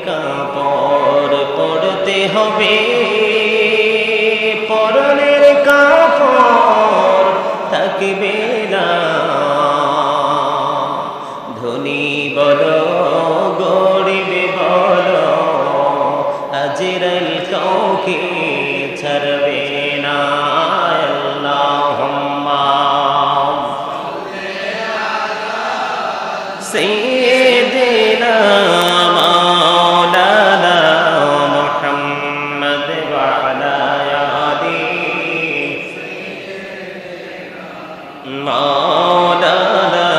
কাপড় পরতে হবে, পরনের কাপড় থাকবে না। ধনী বলো গরিব বলো, আজরাইল কাউকে ছাড়বে না। আল্লাহুম্মা সাইয়্যিদিনা মাওলানা মুহাম্মদ ওয়া আলা আলি মাওলানা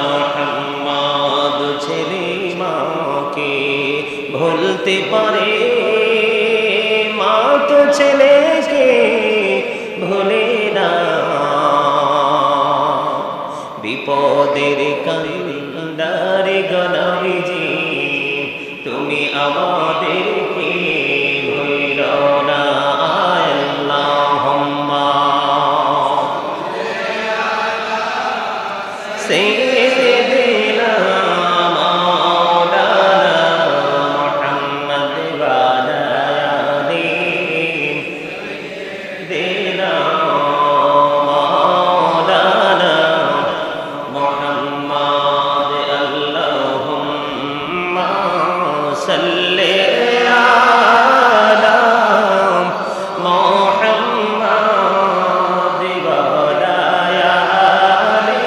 মুহাম্মদ। ছেলে মাকে ভুলতে পারে, মা তো ছেলেকে ভুলে না। বিপদের কান্ডারে গনবিজি, তুমি আমাদেরকে ভুলো না। আল্লাহুম্মা সাইয়্যিদিনা মাওলানা মুহাম্মদ ওয়া আলা আলি দিনা মাওলানা মুহাম্মদ। আল্লাহুম্মা সাল্লি আলা মুহাম্মদ ওয়া আলা আলি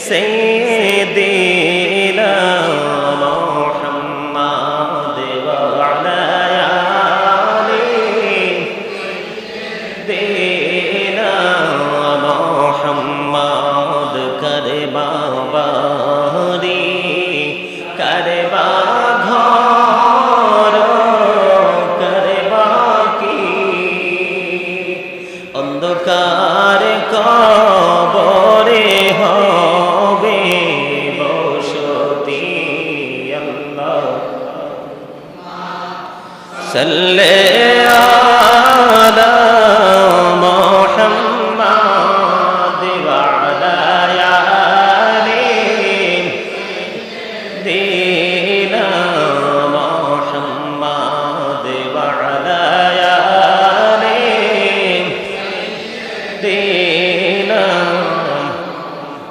সাইয়্যিদিনা মুহাম্মদ ওয়া আলা আলি দিনা মুহাম্মদ। করবা বাড়ি করবা ঘর করবা কি, অন্ধকার কবরে হবে বসতি। আল্লাহ সাল্লি আলা মুহাম্মদ ওয়া আলা আলি দিনা মুহাম্মদ ওয়া আলা আলি দিনা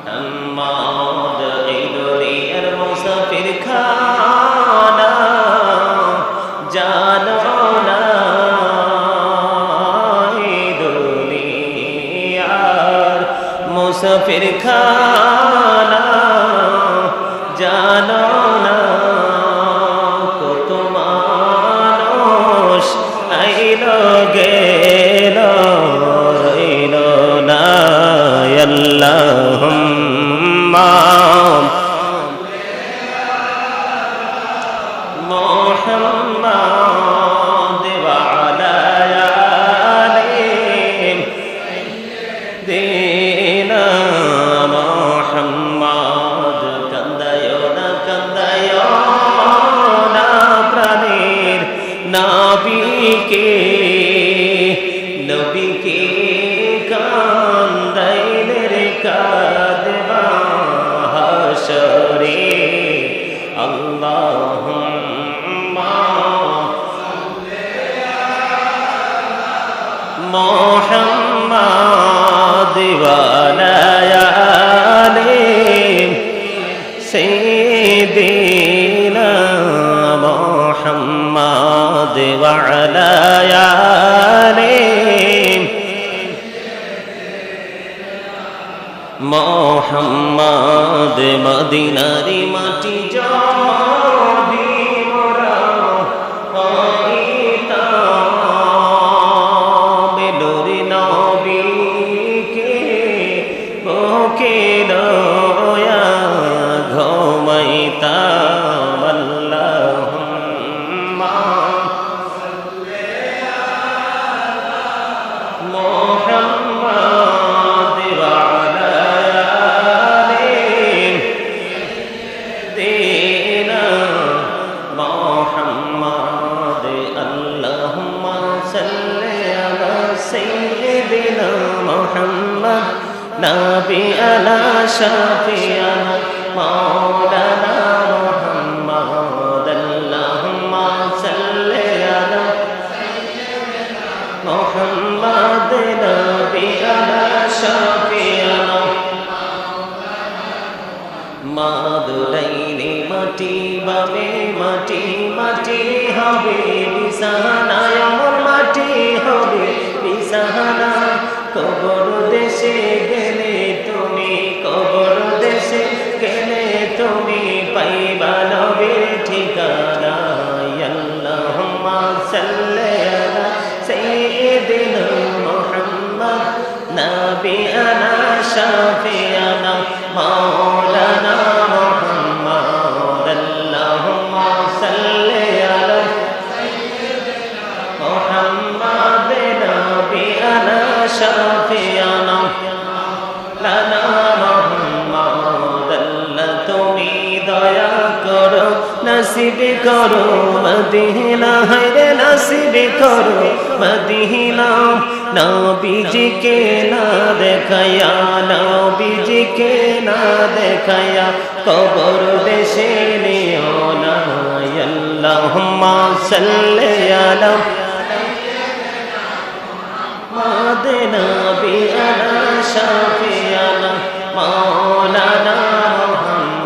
মুহাম্মদ। এই দুনিয়ার মুসাফির খানা জানো না, এই দুনিয়ার মুসাফির খানা জানো না। কত মানুষ আইলো গেল রইল না। আল্লাহুম্মা মুহাম্মদ ওয়া আলা আলি দিনা মুহাম্মদ। কান্দায়ো না প্রাণের নবীকে, নবীকে কান্দাইলে রে কাঁদবা হাশরে। আল্লাহুম্মা মুহাম্মদ ওয়া আলা আলি সাইয়্যিদিনা মুহাম্মদ ওয়া আলা আলি মুহাম্মদ। মদিনার মাটি যদি মোরা পাইতাম, বেলুর নবীকে বুকে লয়া ঘুমাইতাম। আল্লাহুম্মা মুহাম্মদ ওয়া আলা আলি দিনা মুহাম্মদ। আল্লাহুম্মা সাল্লি আলা সাইয়্যিদিনা মুহাম্মদ নাবিয়ানা শাফিয়ানা মাওলানা মুহাম্মদ। বামে মাটি মাটি হবে বিছানা এমন মাটি হবে বিছানা কবর দেশে গেলে তুমি কবর দেশে গেলে তুমি পাইবা নবীর ঠিকানা আল্লাহুম্মা সাল্লি আলা সাইয়্যিদিনা মুহাম্মদ নাবিয়ানা শাফিয়ানা মাওলানা মুহাম্মদ আল্লাহুম্মা সাল্লি আলা সাইয়্যিদিনা মুহাম্মদ নাবিয়ানা শাফিয়ানা লানা মুহাম্মদ আল্লাহ তুমি দয়া করো নসিব করো মদিনা হায়রে নসিব করো মদিনা নবীজিকে না দেখায়া নবীজিকে না দেখায়া কবর দেশে নিও না আল্লাহুম্মা সাল্লি আলা সাইয়্যিদিনা মুহাম্মদ নাবিয়ানা